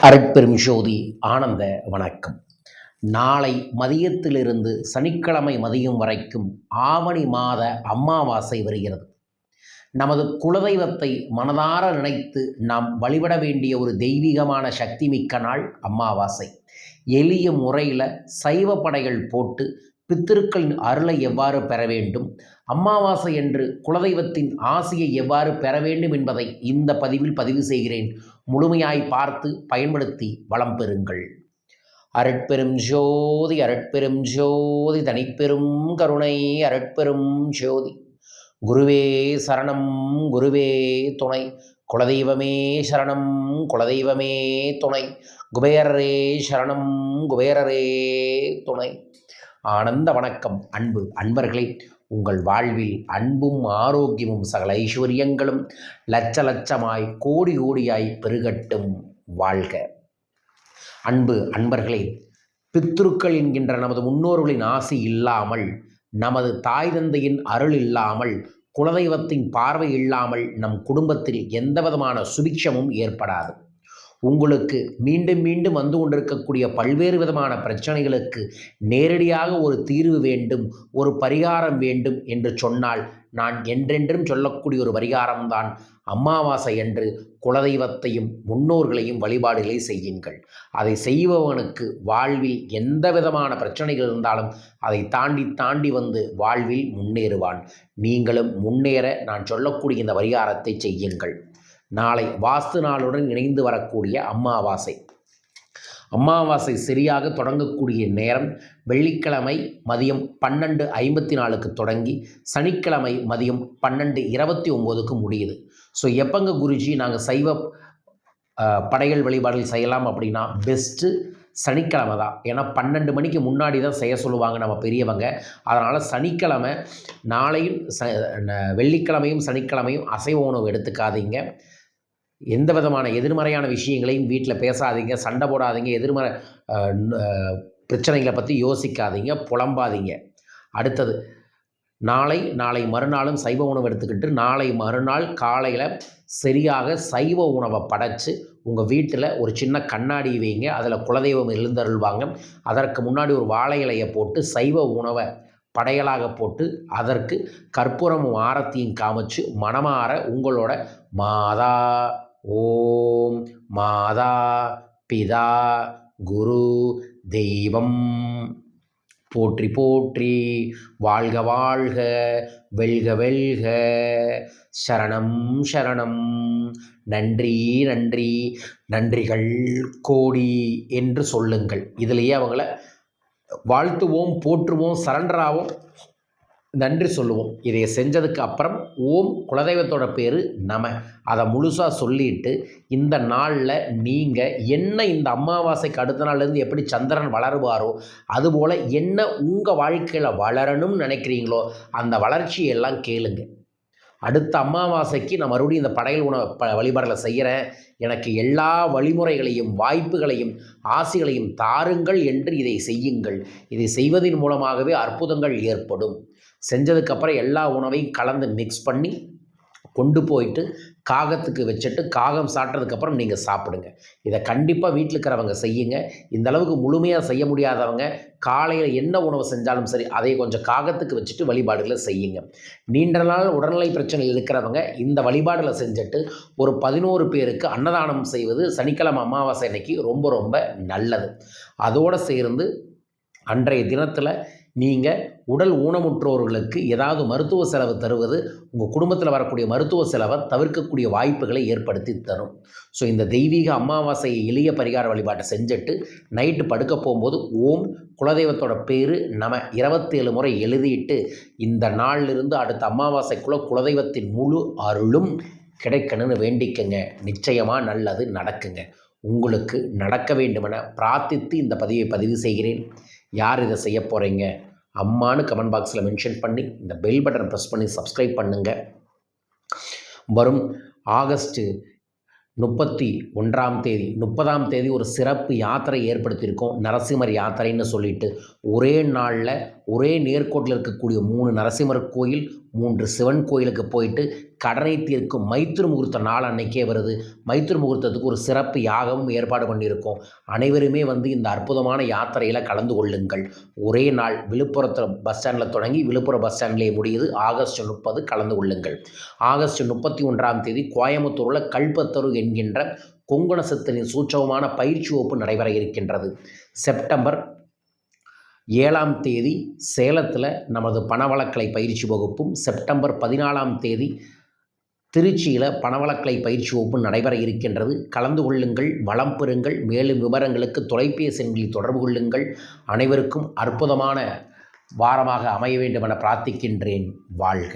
அருட்பெரும் ஜோதி ஆனந்த வணக்கம். நாளை மதியத்திலிருந்து சனிக்கிழமை மதியம் வரைக்கும் ஆவணி மாத அமாவாசை வருகிறது. நமது குலதெய்வத்தை மனதார நினைத்து நாம் வழிபட வேண்டிய ஒரு தெய்வீகமான சக்தி மிக்க நாள் அமாவாசை. எளிய முறையில் சைவ படைகள் போட்டு பித்திருக்களின் அருளை எவ்வாறு பெற வேண்டும், அமாவாசை என்று குலதெய்வத்தின் ஆசையை எவ்வாறு பெற வேண்டும் என்பதை இந்த பதிவில் பதிவு செய்கிறேன். முழுமையாய் பார்த்து பயன்படுத்தி வளம் பெறுங்கள். அருட்பெரும் ஜோதி அருட்பெரும் ஜோதி தனிப்பெரும் கருணை அருட்பெரும் ஜோதி. குருவே சரணம் குருவே துணை, குலதெய்வமே சரணம் குலதெய்வமே துணை, குபேரரே சரணம் குபேரரே துணை. ஆனந்த வணக்கம். அன்பு அன்பர்களே, உங்கள் வாழ்வில் அன்பும் ஆரோக்கியமும் சகல ஐஸ்வர்யங்களும் லட்ச லட்சமாய் கோடி கோடியாய் பெருகட்டும். வாழ்க. அன்பு அன்பர்களே, பித்ருக்கள் என்கின்ற நமது முன்னோர்களின் ஆசி இல்லாமல், நமது தாய் தந்தையின் அருள் இல்லாமல், குலதெய்வத்தின் பார்வை இல்லாமல் நம் குடும்பத்தில் எந்த விதமான சுபிக்ஷமும் ஏற்படாது. உங்களுக்கு மீண்டும் மீண்டும் வந்து கொண்டிருக்கக்கூடிய பல்வேறு விதமான பிரச்சனைகளுக்கு நேரடியாக ஒரு தீர்வு வேண்டும், ஒரு பரிகாரம் வேண்டும் என்று சொன்னால் நான் என்றென்றும் சொல்லக்கூடிய ஒரு பரிகாரம்தான் அமாவாசை என்று குலதெய்வத்தையும் முன்னோர்களையும் வழிபாடுகளை செய்யுங்கள். அதை செய்பவனுக்கு வாழ்வில் எந்த விதமான பிரச்சனைகள் இருந்தாலும் அதை தாண்டி தாண்டி வந்து வாழ்வில் முன்னேறுவான். நீங்களும் முன்னேற நான் சொல்லக்கூடிய இந்த பரிகாரத்தை செய்யுங்கள். நாளை வாஸ்து நாளுடன் இணைந்து வரக்கூடிய அமாவாசை. அமாவாசை சரியாக தொடங்கக்கூடிய நேரம் வெள்ளிக்கிழமை மதியம் 12:54 தொடங்கி சனிக்கிழமை மதியம் 12:29 முடியுது. ஸோ எப்பங்க குருஜி நாங்கள் சைவ படைகள் வழிபாடுகள் செய்யலாம் அப்படின்னா பெஸ்ட்டு சனிக்கிழமை தான். ஏன்னா 12 மணிக்கு முன்னாடி தான் செய்ய சொல்லுவாங்க நம்ம பெரியவங்க. அதனால் சனிக்கிழமை நாளையும் வெள்ளிக்கிழமையும் சனிக்கிழமையும் அசைவ உணவு எடுத்துக்காதீங்க. எந்த விதமான எதிர்மறையான விஷயங்களையும் வீட்டில் பேசாதீங்க, சண்டை போடாதீங்க, எதிர்மறை பிரச்சனைகளை பற்றி யோசிக்காதீங்க, புலம்பாதீங்க. அடுத்தது நாளை மறுநாளும் சைவ உணவு எடுத்துக்கிட்டு நாளை மறுநாள் காலையில் சரியாக சைவ உணவை படைச்சு உங்கள் வீட்டில் ஒரு சின்ன கண்ணாடி வைங்க. அதில் குலதெய்வம் எழுந்தருள்வாங்க. அதற்கு முன்னாடி ஒரு வாழை இலையை போட்டு சைவ உணவை படையலாக போட்டு அதற்கு கற்பூரமும் ஆரத்தியும் காமிச்சு மனமாற உங்களோட மாதா ஓம் மாதா பிதா குரு தெய்வம் போற்றி போற்றி வாழ்க வாழ்க வெல்க வெல்க சரணம் சரணம் நன்றி நன்றி நன்றிகள் கோடி என்று சொல்லுங்கள். இதிலேயே அவங்கள வாழ்த்துவோம், போற்றுவோம், சரண்டராகவும் நன்றி சொல்லுவோம். இதை செஞ்சதுக்கு அப்புறம் ஓம் குலதெய்வத்தோட பேர் நம அதை முழுசாக சொல்லிட்டு இந்த நாளில் நீங்கள் என்ன இந்த அமாவாசைக்கு அடுத்த நாள்லேருந்து எப்படி சந்திரன் வளருவாரோ அதுபோல் என்ன உங்கள் வாழ்க்கையில் வளரணும்னு நினைக்கிறீங்களோ அந்த வளர்ச்சியெல்லாம் கேளுங்க. அடுத்த அமாவாசைக்கு நான் மறுபடியும் இந்த படையல் உணவு வழிபாடில் செய்கிறேன், எனக்கு எல்லா வழிமுறைகளையும் வாய்ப்புகளையும் ஆசைகளையும் தாருங்கள் என்று இதை செய்யுங்கள். இதை செய்வதன் மூலமாகவே அற்புதங்கள் ஏற்படும். செஞ்சதுக்கப்புறம் எல்லா உணவையும் கலந்து மிக்ஸ் பண்ணி கொண்டு போயிட்டு காகத்துக்கு வச்சுட்டு காகம் சாப்பிட்டதுக்கப்புறம் நீங்கள் சாப்பிடுங்க. இதை கண்டிப்பாக வீட்டில் இருக்கிறவங்க செய்யுங்க. இந்த அளவுக்கு முழுமையாக செய்ய முடியாதவங்க காலையில் என்ன உணவு செஞ்சாலும் சரி அதை கொஞ்சம் காகத்துக்கு வச்சுட்டு வழிபாடுகளை செய்யுங்க. நீண்ட நாள் உடல்நிலை பிரச்சனை இருக்கிறவங்க இந்த வழிபாடுகளை செஞ்சுட்டு ஒரு 11 பேருக்கு அன்னதானம் செய்வது சனிக்கிழமை அமாவாசை அன்னைக்கு ரொம்ப ரொம்ப நல்லது. அதோடு சேர்ந்து அன்றைய தினத்தில் நீங்கள் உடல் ஊனமுற்றோர்களுக்கு ஏதாவது மருத்துவ செலவு தருவது உங்கள் குடும்பத்தில் வரக்கூடிய மருத்துவ செலவை தவிர்க்கக்கூடிய வாய்ப்புகளை ஏற்படுத்தி தரும். ஸோ இந்த தெய்வீக அமாவாசையை எளிய பரிகார வழிபாட்டை செஞ்சுட்டு நைட்டு படுக்க போகும்போது ஓம் குலதெய்வத்தோட பேர் நம 27 முறை எழுதிட்டு இந்த நாளிலிருந்து அடுத்த அமாவாசைக்குள்ளே குலதெய்வத்தின் முழு அருளும் கிடைக்கணும்னு வேண்டிக்கங்க. நிச்சயமாக நல்லது நடக்குங்க. உங்களுக்கு நடக்க வேண்டுமென பிரார்த்தித்து இந்த பதிவு செய்கிறேன். யார் இதை செய்ய போகிறீங்க அம்மானு கமெண்ட் பாக்ஸில் மென்ஷன் பண்ணி இந்த பெல் பட்டன் ப்ரெஸ் பண்ணி சப்ஸ்கிரைப் பண்ணுங்கள். வரும் ஆகஸ்ட் 31ஆம் தேதி 30ஆம் தேதி ஒரு சிறப்பு யாத்திரை ஏற்படுத்தியிருக்கோம். நரசிம்மர் யாத்திரைன்னு சொல்லிட்டு ஒரே நாளில் ஒரே நேர்கோட்டில் இருக்கக்கூடிய 3 நரசிம்மர் கோயில் 3 சிவன் கோயிலுக்கு போயிட்டு கடனை தீர்க்கும் மைத்திரு முகூர்த்த நாள் அன்னைக்கே வருது. மைத்திரு முகூர்த்தத்துக்கு ஒரு சிறப்பு யாகமும் ஏற்பாடு பண்ணியிருக்கோம். அனைவருமே இந்த அற்புதமான யாத்திரையில் கலந்து கொள்ளுங்கள். ஒரே நாள் விழுப்புரத்தில் பஸ் ஸ்டாண்டில் தொடங்கி விழுப்புரம் பஸ் ஸ்டாண்ட்லேயே முடியுது. ஆகஸ்ட் 30 கலந்து கொள்ளுங்கள். ஆகஸ்ட் 31ஆம் தேதி கோயம்புத்தூரில் கல்பத்தரு என்கின்ற கொங்கண சித்தரின் சூட்சமமான பயிற்சி வகுப்பு நடைபெற இருக்கின்றது. செப்டம்பர் 7ஆம் தேதி சேலத்தில் நமது பணவளக்கலை பயிற்சி வகுப்பும், செப்டம்பர் 14ஆம் தேதி திருச்சியில் பணவளக்கலை பயிற்சி வகுப்பும் நடைபெற இருக்கின்றது. கலந்து கொள்ளுங்கள், வளம் பெறுங்கள். மேலும் விவரங்களுக்கு தொலைபேசி எண்களில் தொடர்பு கொள்ளுங்கள். அனைவருக்கும் அற்புதமான வாரமாக அமைய வேண்டும் என பிரார்த்திக்கின்றேன். வாழ்க.